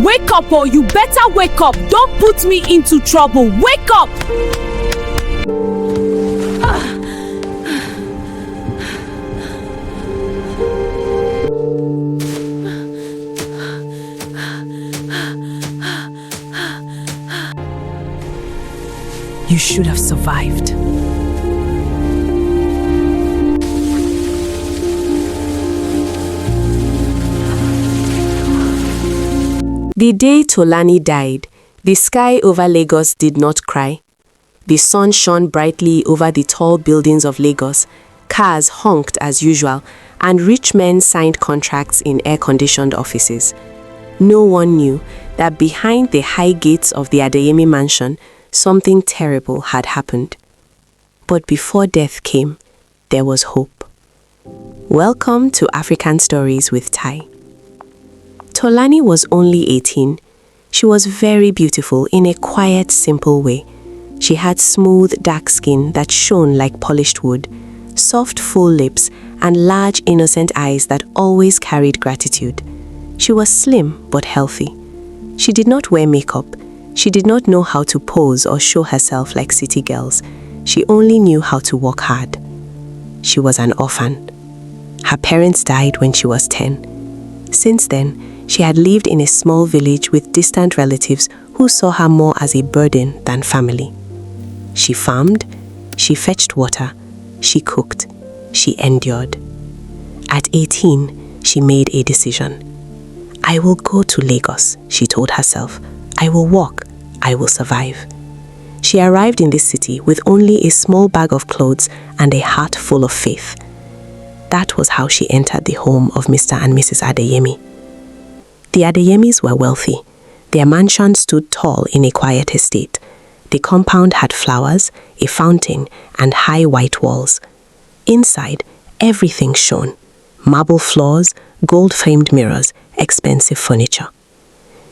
Wake up, or you better wake up. Don't put me into trouble. Wake up! You should have survived. The day Tolani died, the sky over Lagos did not cry. The sun shone brightly over the tall buildings of Lagos, cars honked as usual, and rich men signed contracts in air-conditioned offices. No one knew that behind the high gates of the Adeyemi mansion, something terrible had happened. But before death came, there was hope. Welcome to African Stories with Tai. Tolani was only 18. She was very beautiful in a quiet, simple way. She had smooth, dark skin that shone like polished wood, soft, full lips, and large, innocent eyes that always carried gratitude. She was slim but healthy. She did not wear makeup. She did not know how to pose or show herself like city girls. She only knew how to work hard. She was an orphan. Her parents died when she was 10. Since then, she had lived in a small village with distant relatives who saw her more as a burden than family. She farmed, she fetched water, she cooked, she endured. At 18, she made a decision. I will go to Lagos, she told herself. I will walk, I will survive. She arrived in this city with only a small bag of clothes and a heart full of faith. That was how she entered the home of Mr. and Mrs. Adeyemi. The Adeyemis were wealthy. Their mansion stood tall in a quiet estate. The compound had flowers, a fountain, and high white walls. Inside, everything shone. Marble floors, gold-framed mirrors, expensive furniture.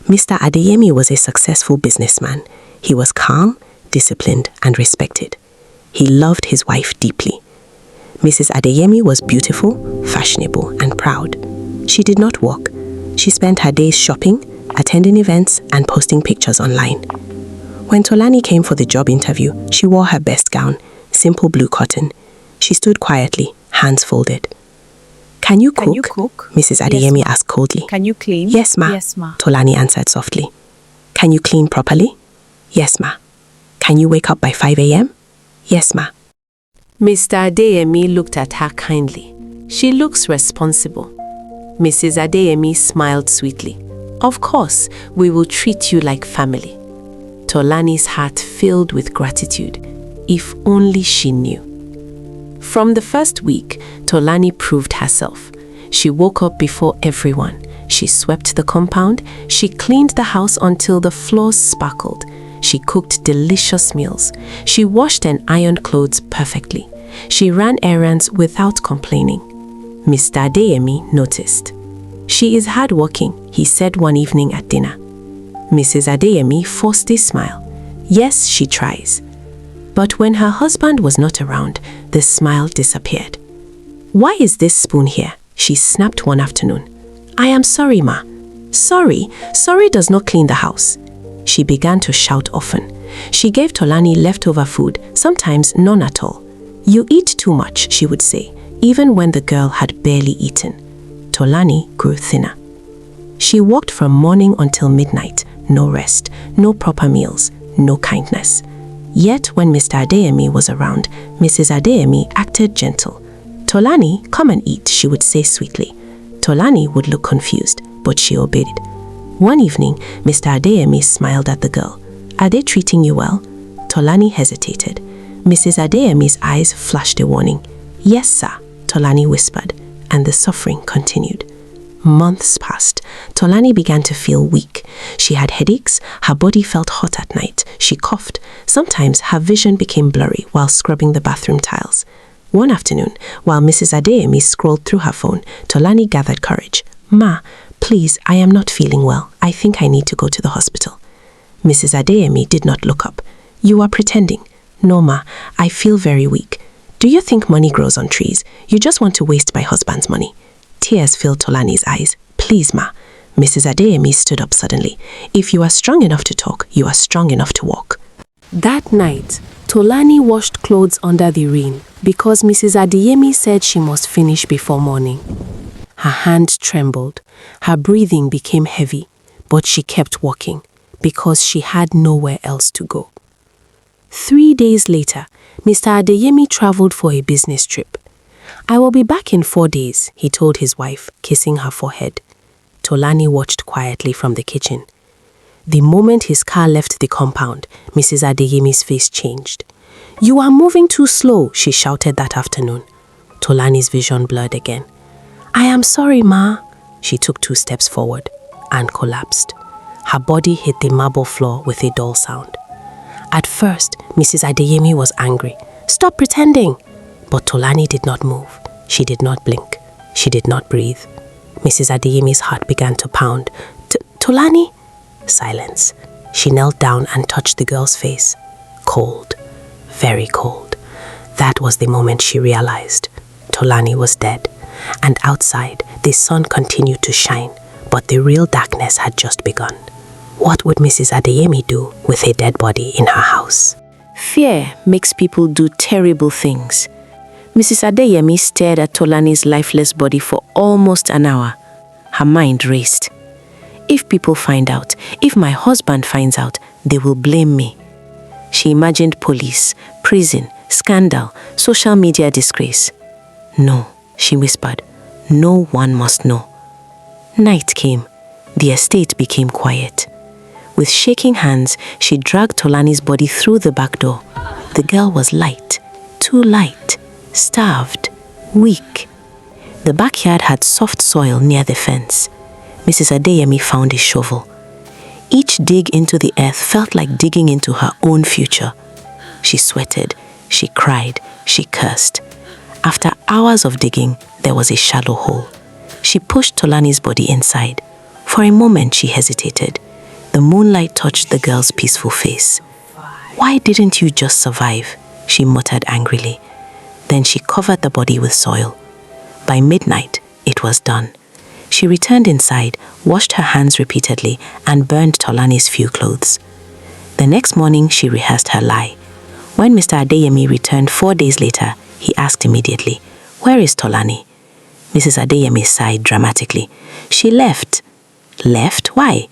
Mr. Adeyemi was a successful businessman. He was calm, disciplined, and respected. He loved his wife deeply. Mrs. Adeyemi was beautiful, fashionable, and proud. She did not work. She spent her days shopping, attending events, and posting pictures online. When Tolani came for the job interview, she wore her best gown, simple blue cotton. She stood quietly, hands folded. Can you cook? Mrs. Adeyemi asked coldly. Can you clean? Yes, ma. Yes, ma. Tolani answered softly. Can you clean properly? Yes, ma. Can you wake up by 5 a.m.? Yes, ma. Mr. Adeyemi looked at her kindly. She looks responsible. Mrs. Adeyemi smiled sweetly. Of course, we will treat you like family. Tolani's heart filled with gratitude. If only she knew. From the first week, Tolani proved herself. She woke up before everyone. She swept the compound. She cleaned the house until the floors sparkled. She cooked delicious meals. She washed and ironed clothes perfectly. She ran errands without complaining. Mr. Adeyemi noticed. She is hardworking, he said one evening at dinner. Mrs. Adeyemi forced a smile. Yes, she tries. But when her husband was not around, the smile disappeared. Why is this spoon here? She snapped one afternoon. I am sorry, ma. Sorry does not clean the house. She began to shout often. She gave Tolani leftover food, sometimes none at all. You eat too much, she would say, even when the girl had barely eaten. Tolani grew thinner. She worked from morning until midnight, no rest, no proper meals, no kindness. Yet when Mr. Adeyemi was around, Mrs. Adeyemi acted gentle. Tolani, come and eat, she would say sweetly. Tolani would look confused, but she obeyed. One evening, Mr. Adeyemi smiled at the girl. Are they treating you well? Tolani hesitated. Mrs. Adeyemi's eyes flashed a warning. Yes, sir, Tolani whispered, and the suffering continued. Months passed. Tolani began to feel weak. She had headaches, her body felt hot at night, she coughed. Sometimes her vision became blurry while scrubbing the bathroom tiles. One afternoon, while Mrs. Adeyemi scrolled through her phone, Tolani gathered courage. Ma, please, I am not feeling well. I think I need to go to the hospital. Mrs. Adeyemi did not look up. You are pretending. No, ma, I feel very weak. Do you think money grows on trees? You just want to waste my husband's money. Tears filled Tolani's eyes. Please, ma. Mrs. Adeyemi stood up suddenly. If you are strong enough to talk, you are strong enough to walk. That night, Tolani washed clothes under the rain because Mrs. Adeyemi said she must finish before morning. Her hand trembled, her breathing became heavy, but she kept walking because she had nowhere else to go. 3 days later, Mr. Adeyemi traveled for a business trip. "I will be back in 4 days," he told his wife, kissing her forehead. Tolani watched quietly from the kitchen. The moment his car left the compound, Mrs. Adeyemi's face changed. "You are moving too slow," she shouted that afternoon. Tolani's vision blurred again. "I am sorry, Ma." She took 2 steps forward and collapsed. Her body hit the marble floor with a dull sound. At first, Mrs. Adeyemi was angry. "Stop pretending!" But Tolani did not move. She did not blink. She did not breathe. Mrs. Adeyemi's heart began to pound. "Tolani?" Silence. She knelt down and touched the girl's face. Cold. Very cold. That was the moment she realized. Tolani was dead. And outside, the sun continued to shine, but the real darkness had just begun. What would Mrs. Adeyemi do with a dead body in her house? Fear makes people do terrible things. Mrs. Adeyemi stared at Tolani's lifeless body for almost an hour. Her mind raced. If people find out, if my husband finds out, they will blame me. She imagined police, prison, scandal, social media disgrace. "No," she whispered. "No one must know." Night came. The estate became quiet. With shaking hands, she dragged Tolani's body through the back door. The girl was light, too light, starved, weak. The backyard had soft soil near the fence. Mrs. Adeyemi found a shovel. Each dig into the earth felt like digging into her own future. She sweated, she cried, she cursed. After hours of digging, there was a shallow hole. She pushed Tolani's body inside. For a moment, she hesitated. The moonlight touched the girl's peaceful face. "Why didn't you just survive?" she muttered angrily. Then she covered the body with soil. By midnight, it was done. She returned inside, washed her hands repeatedly, and burned Tolani's few clothes. The next morning, she rehearsed her lie. When Mr. Adeyemi returned 4 days later, he asked immediately, "Where is Tolani?" Mrs. Adeyemi sighed dramatically. "She left." "Left? Why?"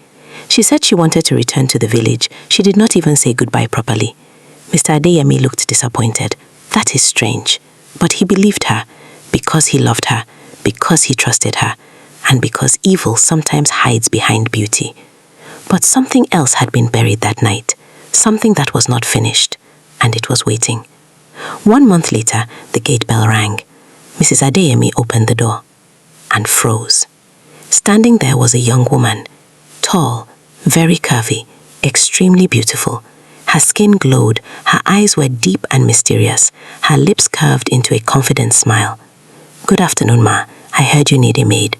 She said she wanted to return to the village. She did not even say goodbye properly. Mr. Adeyemi looked disappointed. That is strange. But he believed her, because he loved her, because he trusted her, and because evil sometimes hides behind beauty. But something else had been buried that night, something that was not finished, and it was waiting. 1 month later, the gate bell rang. Mrs. Adeyemi opened the door and froze. Standing there was a young woman, tall, very curvy, extremely beautiful. Her skin glowed, her eyes were deep and mysterious, her lips curved into a confident smile. "Good afternoon, Ma. I heard you need a maid."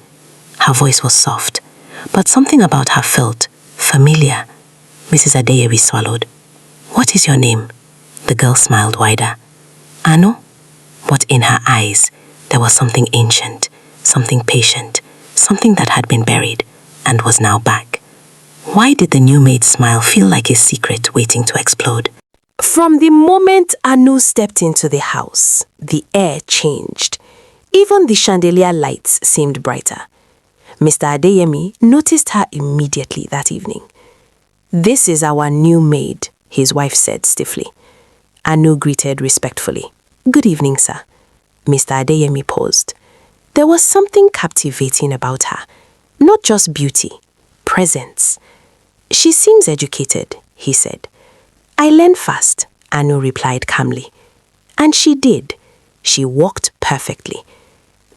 Her voice was soft, but something about her felt familiar. Mrs. Adeyemi swallowed. "What is your name?" The girl smiled wider. "Anu?" But in her eyes, there was something ancient, something patient, something that had been buried and was now back. Why did the new maid smile feel like a secret waiting to explode? From the moment Anu stepped into the house, the air changed. Even the chandelier lights seemed brighter. Mr. Adeyemi noticed her immediately that evening. "This is our new maid," his wife said stiffly. Anu greeted respectfully. "Good evening, sir." Mr. Adeyemi paused. There was something captivating about her. Not just beauty, presence. "She seems educated," he said. "I learn fast," Anu replied calmly. And she did. She walked perfectly.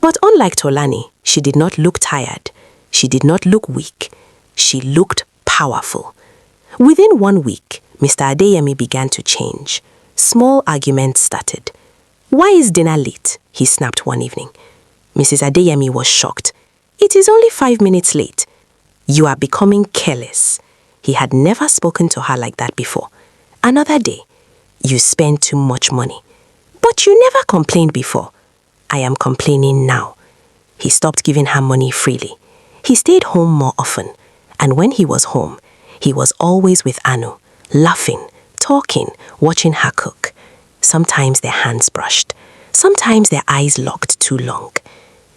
But unlike Tolani, she did not look tired. She did not look weak. She looked powerful. Within 1 week, Mr. Adeyemi began to change. Small arguments started. "Why is dinner late?" he snapped one evening. Mrs. Adeyemi was shocked. "It is only 5 minutes late." "You are becoming careless." He had never spoken to her like that before. Another day. "You spend too much money." "But you never complained before." "I am complaining now." He stopped giving her money freely. He stayed home more often, and when he was home, he was always with Anu, laughing, talking, watching her cook. Sometimes their hands brushed, sometimes their eyes locked too long.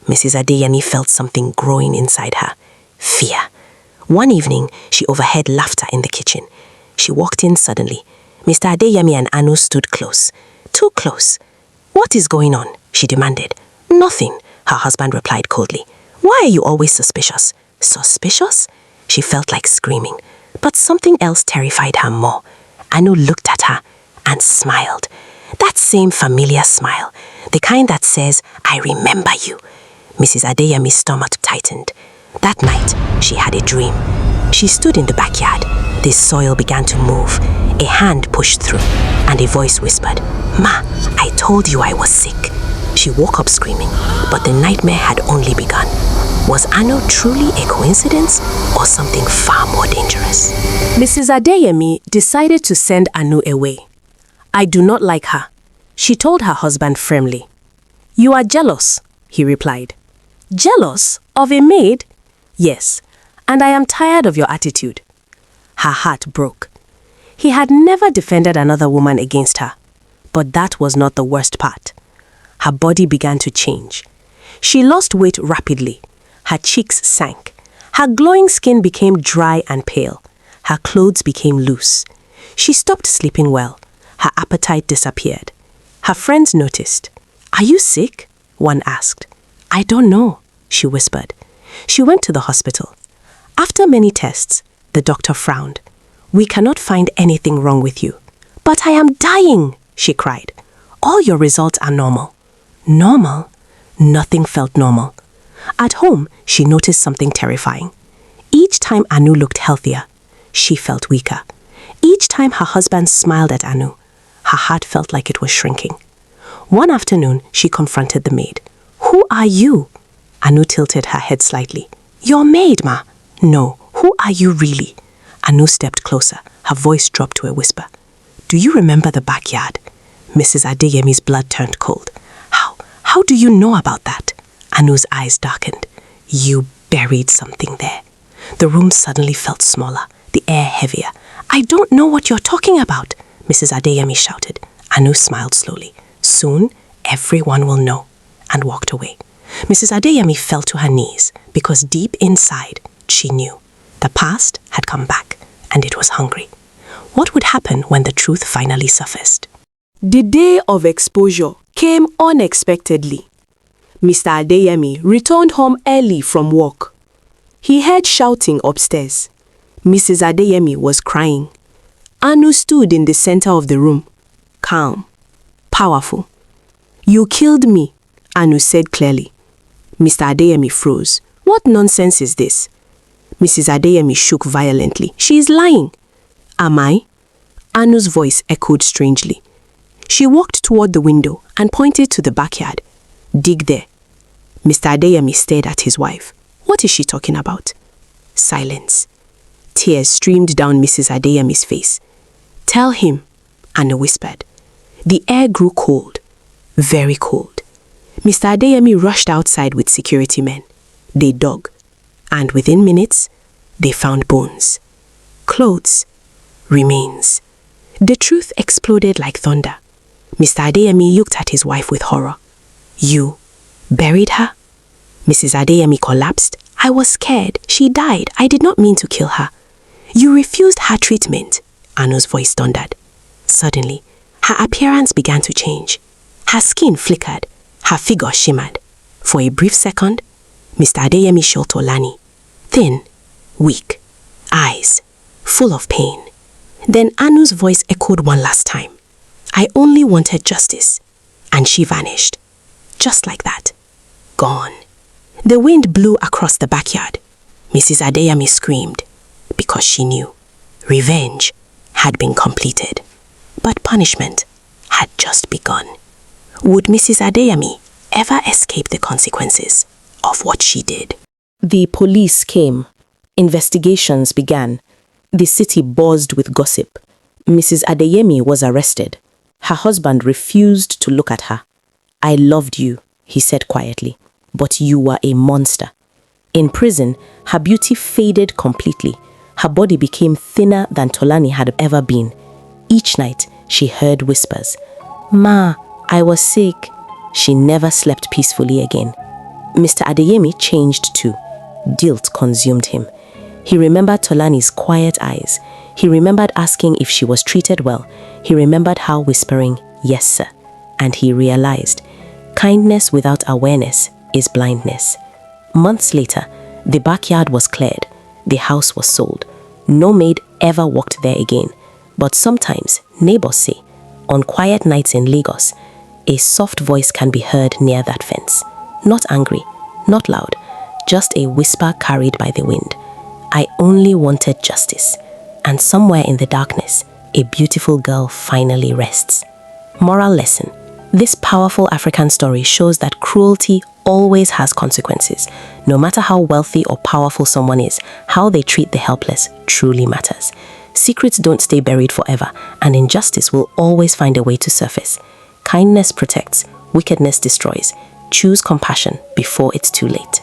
Mrs. Adeyemi felt something growing inside her, fear. One evening, she overheard laughter in the kitchen. She walked in suddenly. Mr. Adeyemi and Anu stood close, too close. "What is going on?" she demanded. "Nothing," her husband replied coldly. "Why are you always suspicious?" Suspicious? She felt like screaming, but something else terrified her more. Anu looked at her and smiled. That same familiar smile, the kind that says, "I remember you." Mrs. Adeyemi's stomach tightened. That night, she had a dream. She stood in the backyard. The soil began to move. A hand pushed through, and a voice whispered, "Ma, I told you I was sick." She woke up screaming, but the nightmare had only begun. Was Anu truly a coincidence or something far more dangerous? Mrs. Adeyemi decided to send Anu away. "I do not like her," she told her husband firmly. "You are jealous," he replied. "Jealous? Of a maid?" "Yes, and I am tired of your attitude." Her heart broke. He had never defended another woman against her, but that was not the worst part. Her body began to change. She lost weight rapidly. Her cheeks sank. Her glowing skin became dry and pale. Her clothes became loose. She stopped sleeping well. Her appetite disappeared. Her friends noticed. "Are you sick?" one asked. "I don't know," she whispered. She went to the hospital. After many tests, the doctor frowned. "We cannot find anything wrong with you." "But I am dying," she cried. "All your results are normal." Normal? Nothing felt normal. At home, she noticed something terrifying. Each time Anu looked healthier, she felt weaker. Each time her husband smiled at Anu, her heart felt like it was shrinking. One afternoon, she confronted the maid. "Who are you?" Anu tilted her head slightly. "Your maid, ma." "No, who are you really?" Anu stepped closer. Her voice dropped to a whisper. "Do you remember the backyard?" Mrs. Adeyemi's blood turned cold. How do you know about that?" Anu's eyes darkened. "You buried something there." The room suddenly felt smaller, the air heavier. "I don't know what you're talking about," Mrs. Adeyemi shouted. Anu smiled slowly. "Soon, everyone will know," and walked away. Mrs. Adeyemi fell to her knees because deep inside, she knew. The past had come back, and it was hungry. What would happen when the truth finally surfaced? The day of exposure came unexpectedly. Mr. Adeyemi returned home early from work. He heard shouting upstairs. Mrs. Adeyemi was crying. Anu stood in the center of the room, calm, powerful. "You killed me," Anu said clearly. Mr. Adeyemi froze. "What nonsense is this?" Mrs. Adeyemi shook violently. "She is lying." "Am I?" Anu's voice echoed strangely. She walked toward the window and pointed to the backyard. "Dig there." Mr. Adeyemi stared at his wife. What is she talking about? Silence. Tears streamed down Mrs. Adeyemi's face. "Tell him," Anna whispered. The air grew cold, very cold. Mr. Adeyemi rushed outside with security men. They dug, and within minutes, they found bones, clothes, remains. The truth exploded like thunder. Mr. Adeyemi looked at his wife with horror. "You buried her?" Mrs. Adeyemi collapsed. "I was scared. She died. I did not mean to kill her." "You refused her treatment," Anna's voice thundered. Suddenly, her appearance began to change. Her skin flickered. Her figure shimmered. For a brief second, Mr. Adeyemi showed Tolani. Thin, weak, eyes full of pain. Then Anu's voice echoed one last time. "I only wanted justice." And she vanished. Just like that. Gone. The wind blew across the backyard. Mrs. Adeyemi screamed because she knew revenge had been completed. But punishment had just begun. Would Mrs. Adeyemi ever escape the consequences of what she did? The police came. Investigations began. The city buzzed with gossip. Mrs. Adeyemi was arrested. Her husband refused to look at her. "I loved you," he said quietly, "but you were a monster." In prison, her beauty faded completely. Her body became thinner than Tolani had ever been. Each night, she heard whispers. "Ma, I was sick." She never slept peacefully again. Mr. Adeyemi changed too. Guilt consumed him. He remembered Tolani's quiet eyes. He remembered asking if she was treated well. He remembered her whispering, "Yes, sir." And he realized, kindness without awareness is blindness. Months later, the backyard was cleared. The house was sold. No maid ever walked there again. But sometimes, neighbors say, on quiet nights in Lagos, a soft voice can be heard near that fence. Not angry, not loud, just a whisper carried by the wind. I only wanted justice. And somewhere in the darkness, a beautiful girl finally rests. Moral lesson. This powerful African story shows that cruelty always has consequences. No matter how wealthy or powerful someone is, how they treat the helpless truly matters. Secrets don't stay buried forever, and injustice will always find a way to surface. Kindness protects, wickedness destroys. Choose compassion before it's too late.